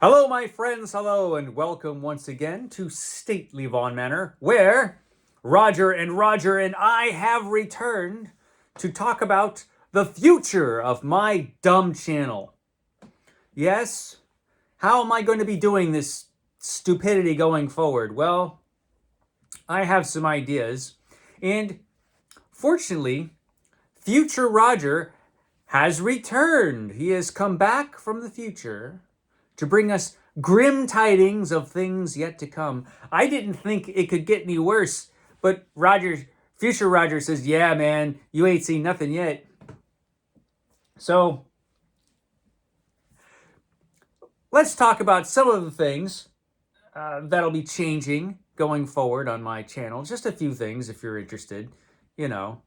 Hello, my friends. Hello, and welcome once again to Stately Vaughan Manor, where Roger and I have returned to talk about the future of my dumb channel. Yes, how am I going to be doing this stupidity going forward? Well, I have some ideas, and fortunately, future Roger has returned. He has come back from the future to bring us grim tidings of things yet to come. I didn't think it could get any worse, but future Roger says, yeah, man, you ain't seen nothing yet. So let's talk about some of the things that'll be changing going forward on my channel. Just a few things if you're interested, you know.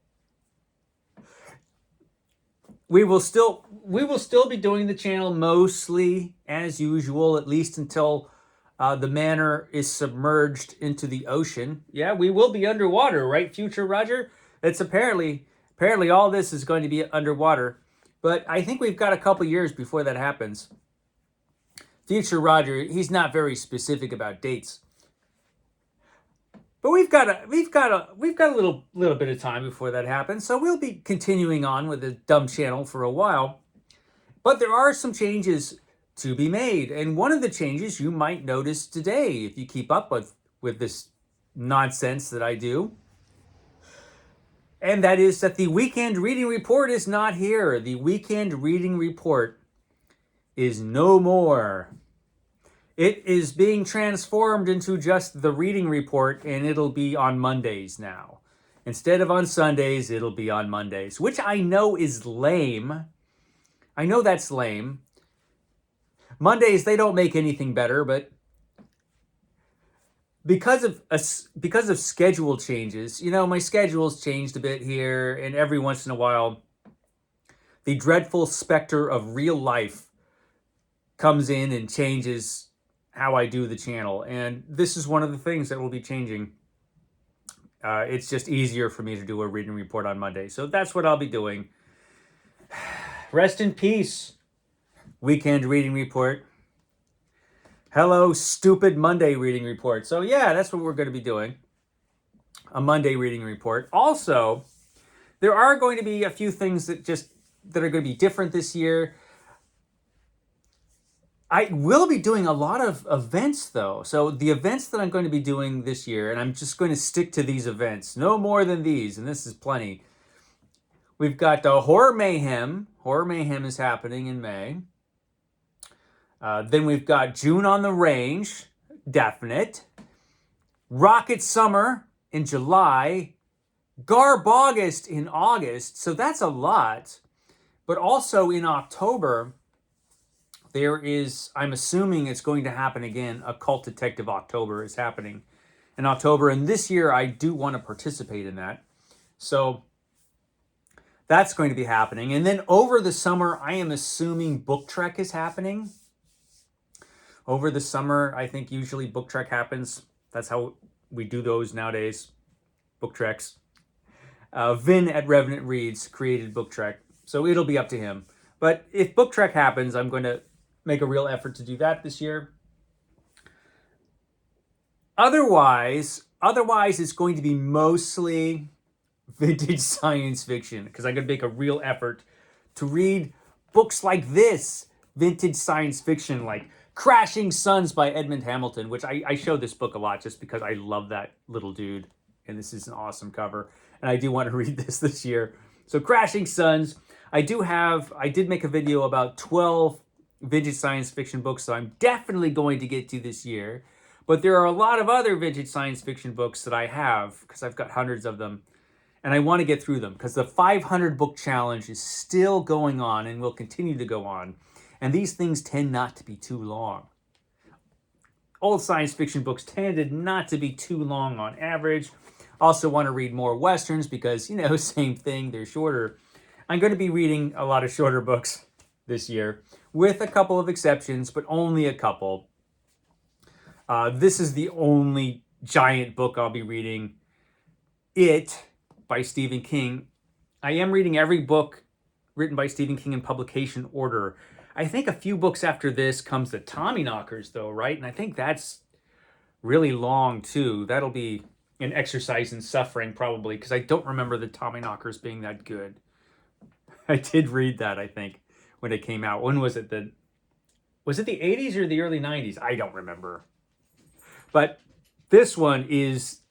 We will still be doing the channel mostly as usual, at least until the manor is submerged into the ocean. Yeah, we will be underwater, right, future Roger? It's apparently all this is going to be underwater, but I think we've got a couple years before that happens. Future Roger, he's not very specific about dates. But we've got a little bit of time before that happens, so we'll be continuing on with the dumb channel for a while. But there are some changes to be made, and one of the changes you might notice today if you keep up with this nonsense that I do. And that is that the weekend reading report is not here. The weekend reading report is no more. It is being transformed into just the reading report, and it'll be on Mondays now. Instead of on Sundays, it'll be on Mondays, which I know is lame. I know that's lame. Mondays, they don't make anything better, but because of schedule changes, my schedule's changed a bit here, and every once in a while, the dreadful specter of real life comes in and changes how I do the channel, and this is one of the things that will be changing. It's just easier for me to do a reading report on Monday, so that's what I'll be doing. Rest in peace, weekend reading report. Hello, stupid Monday reading report. So yeah, that's what we're going to be doing, a Monday reading report. Also, there are going to be a few things that are going to be different this year. I will be doing a lot of events, though. So the events that I'm going to be doing this year, and I'm just going to stick to these events, no more than these, and this is plenty. We've got the Horror Mayhem. Horror Mayhem is happening in May. Then we've got June on the Range, definite. Rocket Summer in July. Garbogust in August, so that's a lot. But also in October, there is, I'm assuming it's going to happen again, Occult Detective October is happening in October. And this year, I do want to participate in that. So that's going to be happening. And then over the summer, I am assuming Book Trek is happening. Over the summer, I think usually Book Trek happens. That's how we do those nowadays, Book Treks. Vin at Revenant Reads created Book Trek, so it'll be up to him. But if Book Trek happens, I'm going to make a real effort to do that this year. Otherwise, it's going to be mostly vintage science fiction, because I'm going to make a real effort to read books like this, vintage science fiction, like Crashing Suns by Edmund Hamilton, which I show this book a lot just because I love that little dude, and this is an awesome cover, and I do want to read this year. So Crashing Suns, I did make a video about 12 vintage science fiction books that I'm definitely going to get to this year, but there are a lot of other vintage science fiction books that I have, because I've got hundreds of them, and I want to get through them, because the 500 book challenge is still going on and will continue to go on. And these things tend not to be too long. Old science fiction books tended not to be too long on average. Also want to read more Westerns because, same thing, they're shorter. I'm going to be reading a lot of shorter books this year, with a couple of exceptions, but only a couple. This is the only giant book I'll be reading. It, by Stephen King. I am reading every book written by Stephen King in publication order. I think a few books after this comes the Tommyknockers, though, right? And I think that's really long too. That'll be an exercise in suffering, probably, because I don't remember the Tommyknockers being that good. I did read that, I think, when it came out. When was it? Was it the 80s or the early 90s? I don't remember. But this one is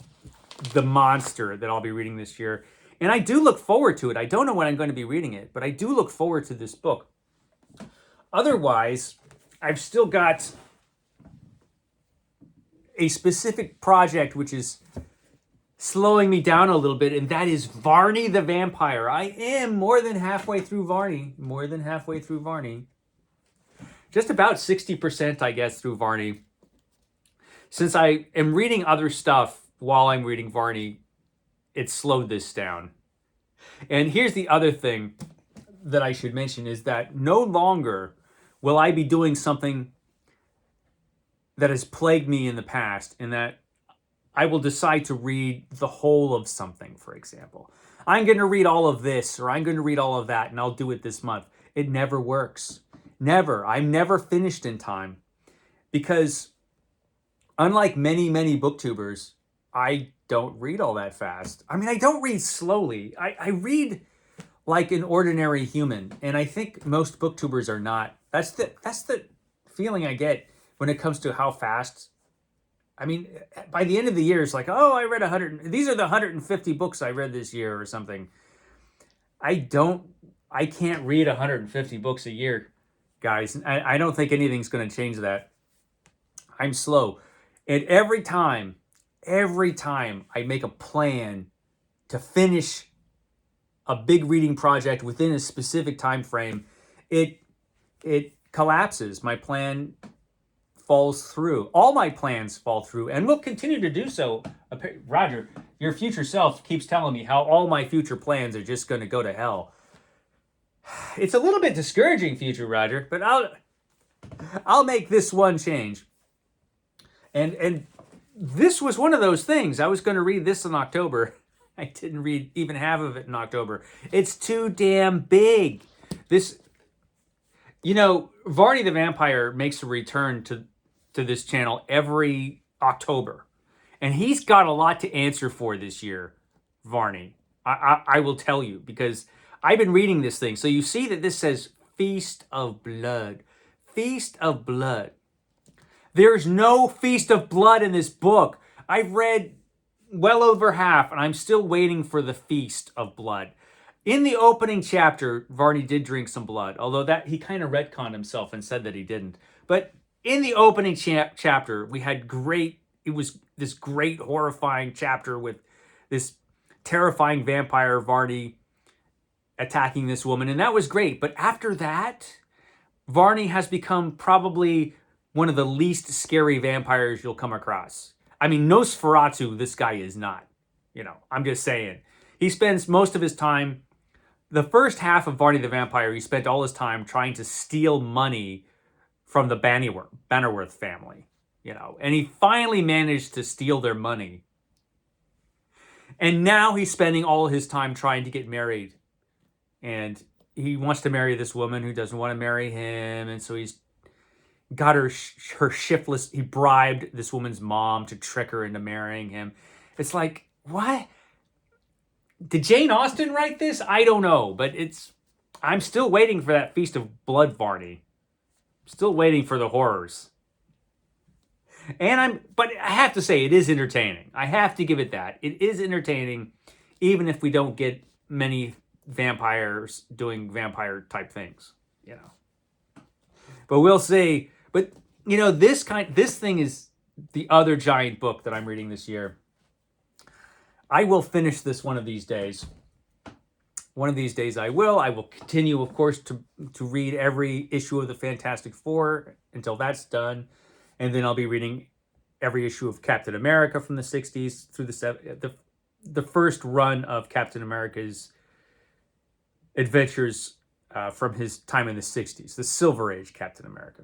the monster that I'll be reading this year. And I do look forward to it. I don't know when I'm going to be reading it, but I do look forward to this book. Otherwise, I've still got a specific project which is slowing me down a little bit, and that is Varney the Vampire. I am more than halfway through Varney. More than halfway through Varney. Just about 60%, I guess, through Varney. Since I am reading other stuff while I'm reading Varney, it slowed this down. And here's the other thing that I should mention is that no longer will I be doing something that has plagued me in the past, in that I will decide to read the whole of something, for example. I'm going to read all of this, or I'm going to read all of that, and I'll do it this month. It never works. Never. I'm never finished in time. Because unlike many, many booktubers, I don't read all that fast. I mean, I don't read slowly. I read like an ordinary human. And I think most booktubers are not. That's the feeling I get when it comes to how fast. I mean, by the end of the year, it's like, oh, I read 100. These are the 150 books I read this year or something. I can't read 150 books a year, guys. I don't think anything's going to change that. I'm slow. And every time I make a plan to finish a big reading project within a specific time frame, it collapses. My plan falls through. All my plans fall through, and will continue to do so. Roger, your future self keeps telling me how all my future plans are just going to go to hell. It's a little bit discouraging, future Roger, but I'll make this one change. And this was one of those things. I was going to read this in October. I didn't read even half of it in October. It's too damn big. Varney the Vampire makes a return to this channel every October. And he's got a lot to answer for this year, Varney. I will tell you, because I've been reading this thing. So you see that this says Feast of Blood. Feast of Blood. There's no Feast of Blood in this book. I've read well over half, and I'm still waiting for the Feast of Blood. In the opening chapter, Varney did drink some blood, although that he kind of retconned himself and said that he didn't. But in the opening chapter, we had it was this great horrifying chapter with this terrifying vampire, Varney, attacking this woman, and that was great. But after that, Varney has become probably one of the least scary vampires you'll come across. I mean, Nosferatu, this guy is not. I'm just saying. He spends most of his time, the first half of Varney the Vampire, he spent all his time trying to steal money from the Bannerworth family. And he finally managed to steal their money. And now he's spending all his time trying to get married. And he wants to marry this woman who doesn't want to marry him. And so he's got her shiftless. He bribed this woman's mom to trick her into marrying him. It's like, what? Did Jane Austen write this? I don't know, but I'm still waiting for that Feast of Blood, Varney. Still waiting for the horrors. But I have to say, it is entertaining. I have to give it that. It is entertaining, even if we don't get many vampires doing vampire type things, But we'll see. But this thing is the other giant book that I'm reading this year. I will finish this one of these days. One of these days I will. I will continue, of course, to read every issue of the Fantastic Four until that's done. And then I'll be reading every issue of Captain America from the 60s through the first run of Captain America's adventures from his time in the 60s, the Silver Age Captain America.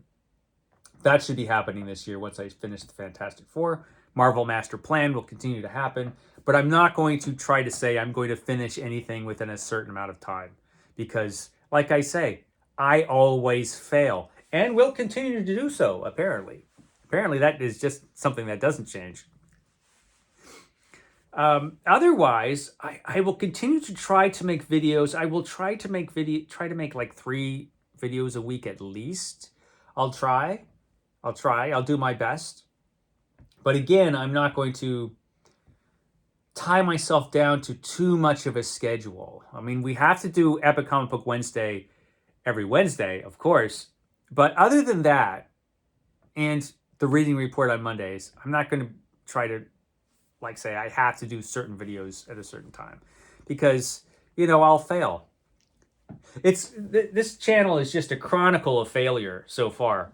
That should be happening this year once I finish the Fantastic Four. Marvel Master Plan will continue to happen, but I'm not going to try to say I'm going to finish anything within a certain amount of time because, like I say, I always fail and will continue to do so, apparently. Apparently, that is just something that doesn't change. Otherwise, I will continue to try to make videos. I will try to make like 3 videos a week at least. I'll try. I'll do my best. But again, I'm not going to tie myself down to too much of a schedule. I mean, we have to do Epic Comic Book Wednesday every Wednesday, of course. But other than that, and the reading report on Mondays, I'm not going to try to like say I have to do certain videos at a certain time because, I'll fail. This channel is just a chronicle of failure so far.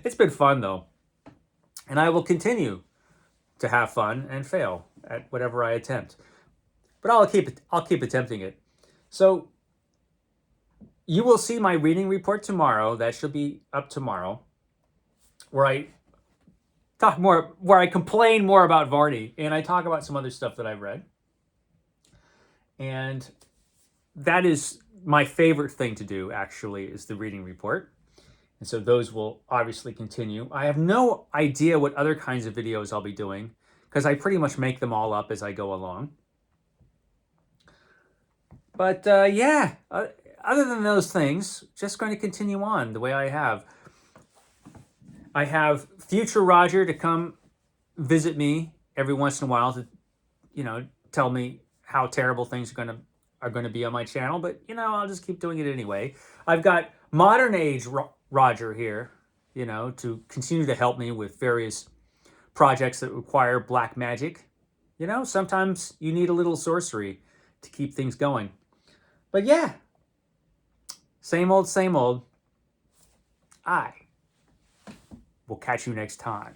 It's been fun though. And I will continue to have fun and fail at whatever I attempt. But I'll keep attempting it. So you will see my reading report tomorrow. That should be up tomorrow, where I complain more about Varney and I talk about some other stuff that I've read. And that is my favorite thing to do, actually, is the reading report. And so those will obviously continue. I have no idea what other kinds of videos I'll be doing because I pretty much make them all up as I go along. But other than those things, just going to continue on the way I have. I have future Roger to come visit me every once in a while to, tell me how terrible things are going to be on my channel. But I'll just keep doing it anyway. I've got modern age Roger here, to continue to help me with various projects that require black magic. Sometimes you need a little sorcery to keep things going. But yeah, same old, same old. We'll catch you next time.